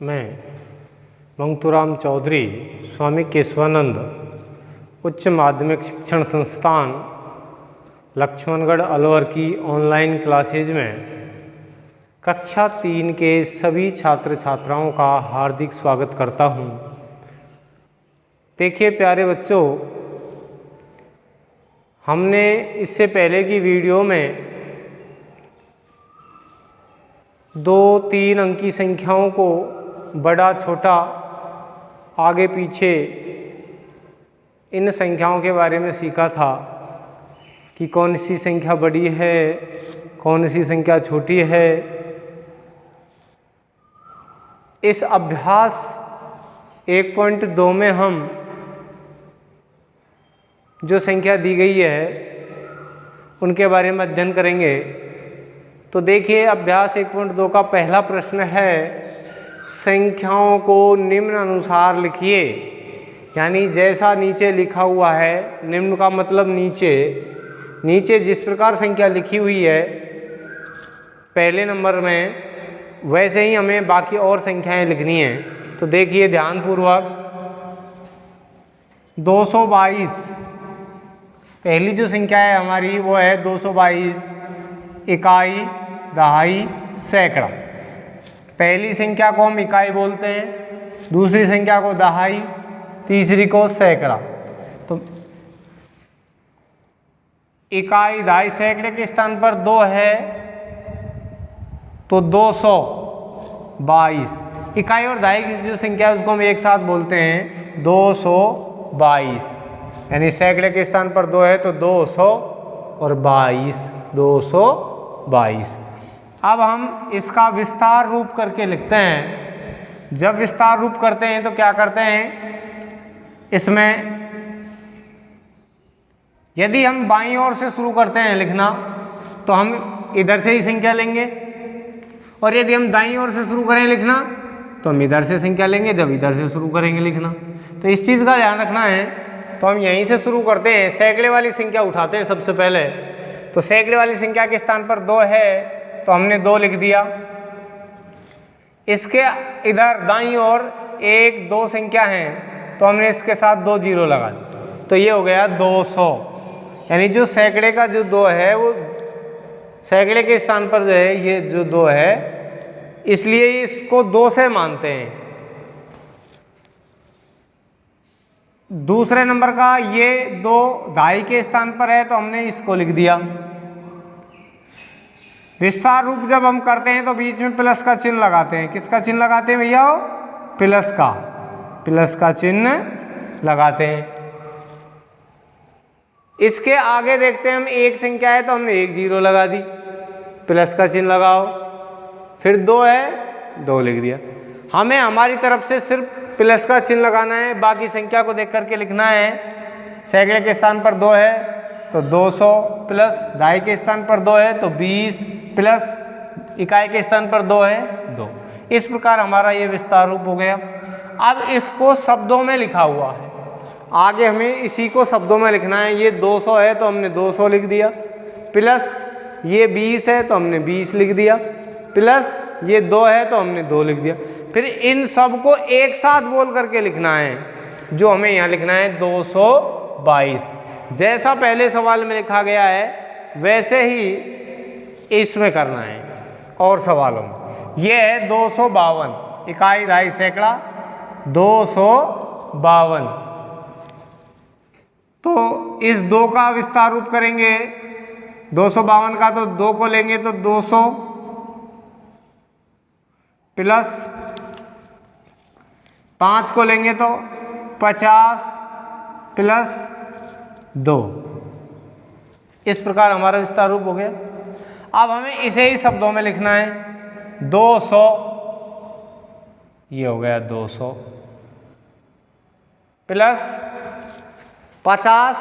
मैं मंगतूराम चौधरी स्वामी केशवानंद उच्च माध्यमिक शिक्षण संस्थान लक्ष्मणगढ़ अलवर की ऑनलाइन क्लासेज में कक्षा 3 के सभी छात्र छात्राओं का हार्दिक स्वागत करता हूं। देखिए प्यारे बच्चों, हमने इससे पहले की वीडियो में 2-3 अंकी संख्याओं को बड़ा छोटा आगे पीछे इन संख्याओं के बारे में सीखा था कि कौन सी संख्या बड़ी है, कौन सी संख्या छोटी है। इस अभ्यास 1.2 में हम जो संख्या दी गई है उनके बारे में अध्ययन करेंगे। तो देखिए अभ्यास 1.2 का पहला प्रश्न है, संख्याओं को निम्न अनुसार लिखिए। यानी जैसा नीचे लिखा हुआ है, निम्न का मतलब नीचे जिस प्रकार संख्या लिखी हुई है पहले नंबर में, वैसे ही हमें बाकी और संख्याएं लिखनी हैं। तो देखिए ध्यानपूर्वक, 222 पहली जो संख्या है हमारी वो है 222, इकाई, दहाई, सैकड़ा। पहली संख्या को हम इकाई बोलते हैं, दूसरी संख्या को दहाई, तीसरी को सैकड़ा। तो इकाई, दहाई, सैकड़े के स्थान पर 2 है तो 222। इकाई और दहाई की जो संख्या है उसको हम एक साथ बोलते हैं 222। यानी सैकड़े के स्थान पर 2 है तो 200 और 22, 222। अब हम इसका विस्तार रूप करके लिखते हैं। जब विस्तार रूप करते हैं तो क्या करते हैं, इसमें यदि हम बाईं ओर से शुरू करते हैं लिखना तो हम इधर से ही संख्या लेंगे, और यदि हम दाईं ओर से शुरू करें लिखना तो हम इधर से संख्या लेंगे जब इधर से शुरू करेंगे लिखना। तो इस चीज़ का ध्यान रखना है। तो हम यहीं से शुरू करते हैं, सैकड़े वाली संख्या उठाते हैं सबसे पहले। तो सैकड़े वाली संख्या के स्थान पर 2 है तो हमने 2 लिख दिया। इसके इधर दाईं ओर 1, 2 संख्या हैं तो हमने इसके साथ 2 जीरो लगा दी, तो ये हो गया 200। यानी जो सैकड़े का जो 2 है वो सैकड़े के स्थान पर जो है ये जो 2 है, इसलिए इसको 2 से मानते हैं। दूसरे नंबर का ये 2 दहाई के स्थान पर है तो हमने इसको लिख दिया। विस्तार रूप जब हम करते हैं तो बीच में प्लस का चिन्ह लगाते हैं। किसका चिन्ह लगाते हैं भैया? प्लस का चिन्ह लगाते हैं। इसके आगे देखते हैं हम, एक संख्या है तो हमने 1 जीरो लगा दी, प्लस का चिन्ह लगाओ। फिर 2 है, 2 लिख दिया। हमें हमारी तरफ से सिर्फ प्लस का चिन्ह लगाना है, बाकी संख्या को देख करके लिखना है। सैकड़े के स्थान पर 2 है तो 200, प्लस दहाई के स्थान पर 2 है तो 20, प्लस इकाई के स्थान पर 2 है 2। इस प्रकार हमारा ये विस्तार रूप हो गया। अब इसको शब्दों में लिखा हुआ है, आगे हमें इसी को शब्दों में लिखना है। ये 200 है तो हमने 200 लिख दिया, प्लस ये 20 है तो हमने 20 लिख दिया, प्लस ये 2 है तो हमने 2 लिख दिया। फिर इन सब को एक साथ बोल करके लिखना है, जो हमें यहाँ लिखना है 222। जैसा पहले सवाल में लिखा गया है वैसे ही इसमें करना है और सवालों में। ये है 252, इकाई, दहाई, सैकड़ा 252। तो इस 2 का विस्तार रूप करेंगे, 252 का तो 2 को लेंगे तो 200, प्लस 5 को लेंगे तो 50, प्लस 2। इस प्रकार हमारा विस्तार रूप हो गया। अब हमें इसे ही शब्दों में लिखना है। 200, ये हो गया 200, प्लस 50,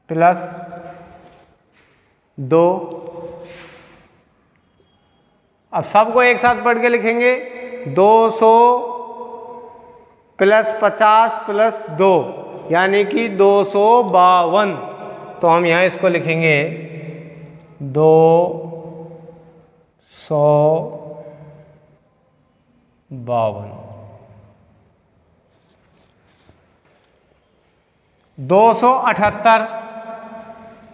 प्लस 2। अब सबको एक साथ पढ़ के लिखेंगे, 200 प्लस 50 प्लस 2 यानी कि 252। तो हम यहाँ इसको लिखेंगे 252। 152, 278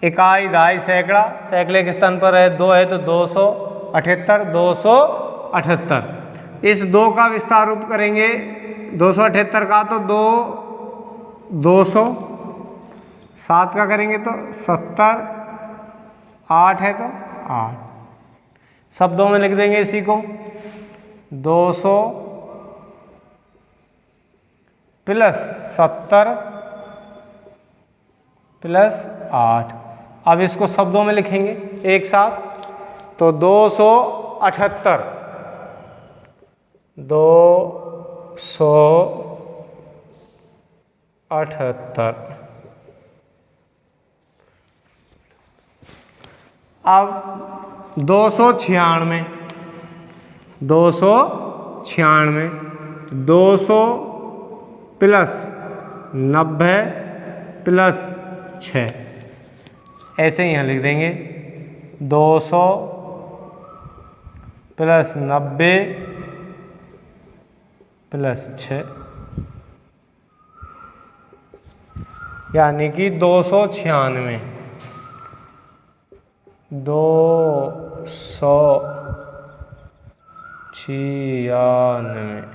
इकाई दहाई सैकड़ा, सैकड़े के स्थान पर है 2 है तो 278, 278। इस 2 का विस्तार रूप करेंगे 278 का तो 200, 7 का करेंगे तो 70, 8 है तो 8। शब्दों में लिख देंगे इसी को 200 प्लस 70 प्लस 8। अब इसको शब्दों में लिखेंगे एक साथ तो 278, 278। अब 296, 200 प्लस 90 प्लस 6, ऐसे ही यहाँ लिख देंगे 200 प्लस 90 प्लस 6, यानी कि 296, 296।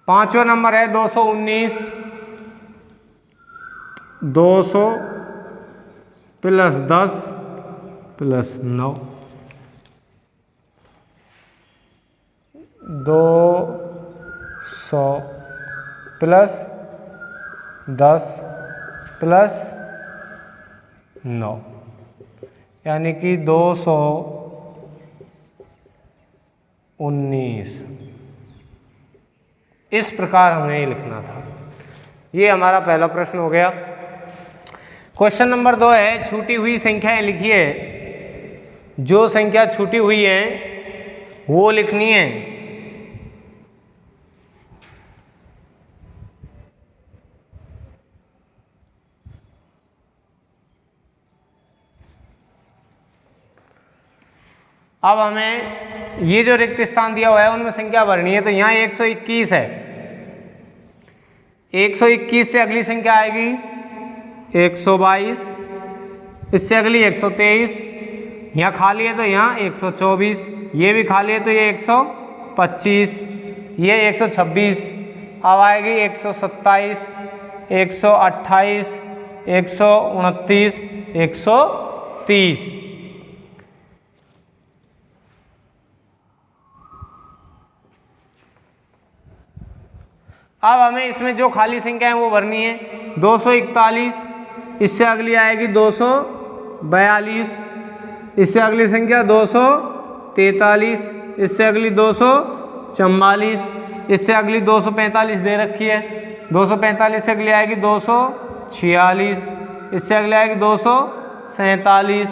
पांचवा नंबर है 219, 200 प्लस 10 प्लस 9, 200 प्लस 10 प्लस 9, यानी कि 219। इस प्रकार हमें ये लिखना था। ये हमारा पहला प्रश्न हो गया। क्वेश्चन नंबर 2 है छूटी हुई संख्याएं लिखिए। जो संख्या छूटी हुई है वो लिखनी है। अब हमें ये जो रिक्त स्थान दिया हुआ है उनमें संख्या भरनी है। तो यहाँ 121 है, 121 से अगली संख्या आएगी 122, इससे अगली 123, यहाँ खाली है तो यहाँ 124, ये भी खाली है तो ये 125, ये 126। अब आएगी 127, 128, 129, 130। अब हमें इसमें जो खाली संख्या है वो भरनी है। 241, इससे अगली आएगी 242, इससे अगली संख्या 243, इससे अगली 244, इससे अगली 245 दे रखी है। 245 से अगली आएगी 246, इससे अगली आएगी 247,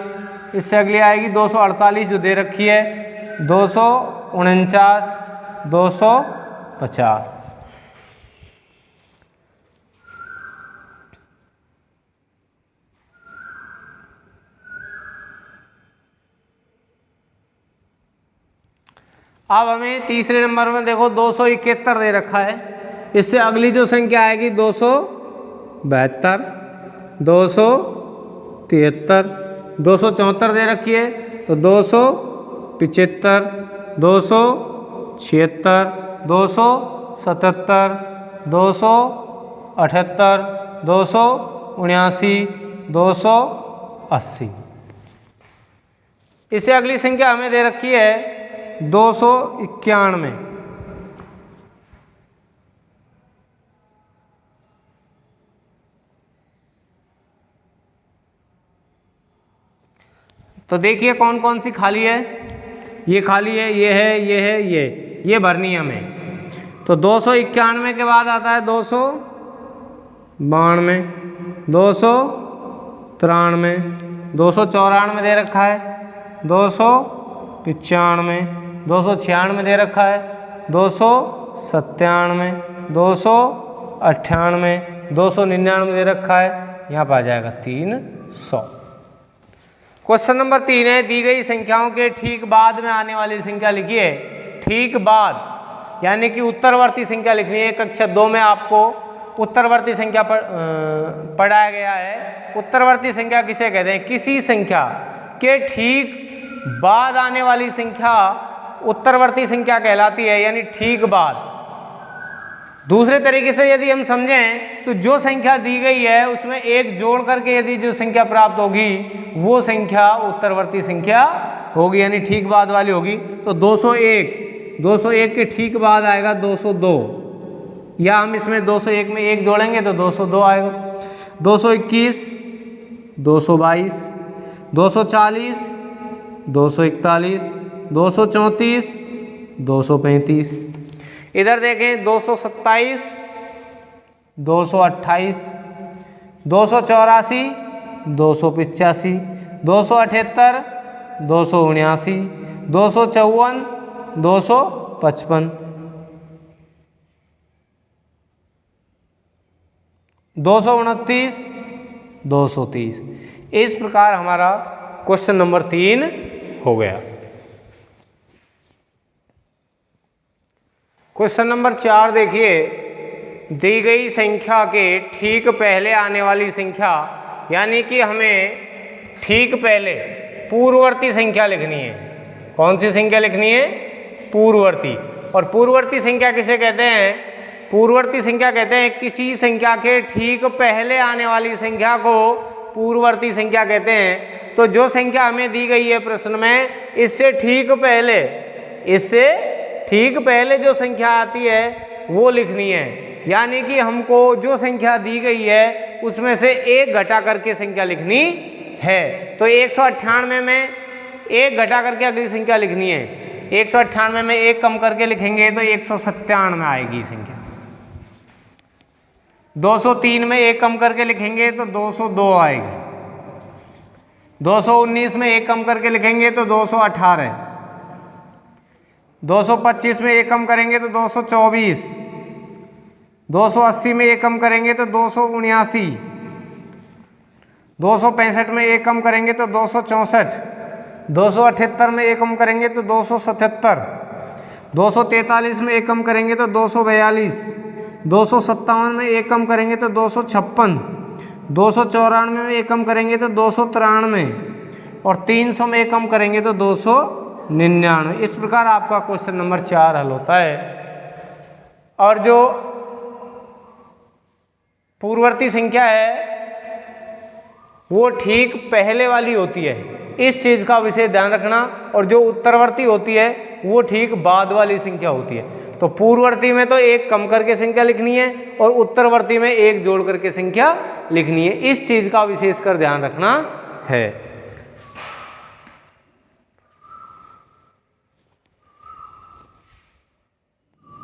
इससे अगली आएगी 248 जो दे रखी है, 249, 250। अब हमें तीसरे नंबर में देखो 271 दे रखा है। इससे अगली जो संख्या आएगी 272, 273, 274 दे रखी है तो 275, 276, 277, 278, 279, 280। इससे अगली संख्या हमें दे रखी है 291। तो देखिए कौन कौन सी खाली है। ये खाली है, ये है, ये है, ये भरनी है हमें। तो 291 के बाद आता है 292, 293, 294 दे रखा है, 295, 296 दे रखा है, 297, 298, 299 दे रखा है। यहाँ पर आ जाएगा 3 100। क्वेश्चन नंबर 3 है, दी गई संख्याओं के ठीक बाद में आने वाली संख्या लिखिए। ठीक बाद यानी कि उत्तरवर्ती संख्या लिखनी है। कक्षा 2 में आपको उत्तरवर्ती संख्या पढ़ाया गया है। उत्तरवर्ती संख्या किसे कहते हैं? किसी संख्या के ठीक बाद आने वाली संख्या उत्तरवर्ती संख्या कहलाती है, यानी ठीक बाद। दूसरे तरीके से यदि हम समझें तो जो संख्या दी गई है उसमें एक जोड़ करके यदि जो संख्या प्राप्त होगी वो संख्या उत्तरवर्ती संख्या होगी, यानी ठीक बाद वाली होगी। तो 201 के ठीक बाद आएगा 202, या हम इसमें 201 में एक जोड़ेंगे तो 202 आएगा। 221, 222, 240, 241, 234, 235। इधर देखें 227, 228, 284, 285, 278, 279, 254, 255, 229, 230। इस प्रकार हमारा क्वेश्चन नंबर 3 हो गया। क्वेश्चन नंबर 4 देखिए, दी गई संख्या के ठीक पहले आने वाली संख्या, यानी कि हमें ठीक पहले पूर्ववर्ती संख्या लिखनी है। कौन सी संख्या लिखनी है? पूर्ववर्ती। और पूर्ववर्ती संख्या किसे कहते हैं? पूर्ववर्ती संख्या कहते हैं किसी संख्या के ठीक पहले आने वाली संख्या को पूर्ववर्ती संख्या कहते हैं। तो जो संख्या हमें दी गई है प्रश्न में, इससे ठीक पहले जो संख्या आती है वो लिखनी है। यानी कि हमको जो संख्या दी गई है उसमें से एक घटा करके संख्या लिखनी है। तो 198 में एक घटा करके अगली संख्या लिखनी है। 198 में एक कम करके लिखेंगे तो 197 आएगी संख्या। 203 में एक कम करके लिखेंगे तो 202 आएगी। 219 में एक कम करके लिखेंगे तो 218। 225 में एक कम करेंगे तो 224। 280 में एक कम करेंगे तो 279। 265 में एक कम करेंगे तो 264। 278 में एक कम करेंगे तो 277। 243 में एक कम करेंगे तो 242। 257 में एक कम करेंगे तो 256। 294 में एक कम करेंगे तो 293 और 300 में एक कम करेंगे तो 299। इस प्रकार आपका क्वेश्चन नंबर 4 हल होता है। और जो पूर्ववर्ती संख्या है वो ठीक पहले वाली होती है, इस चीज़ का विशेष ध्यान रखना। और जो उत्तरवर्ती होती है वो ठीक बाद वाली संख्या होती है। तो पूर्ववर्ती में तो एक कम करके संख्या लिखनी है और उत्तरवर्ती में एक जोड़ करके संख्या लिखनी है। इस चीज़ का विशेष कर ध्यान रखना है।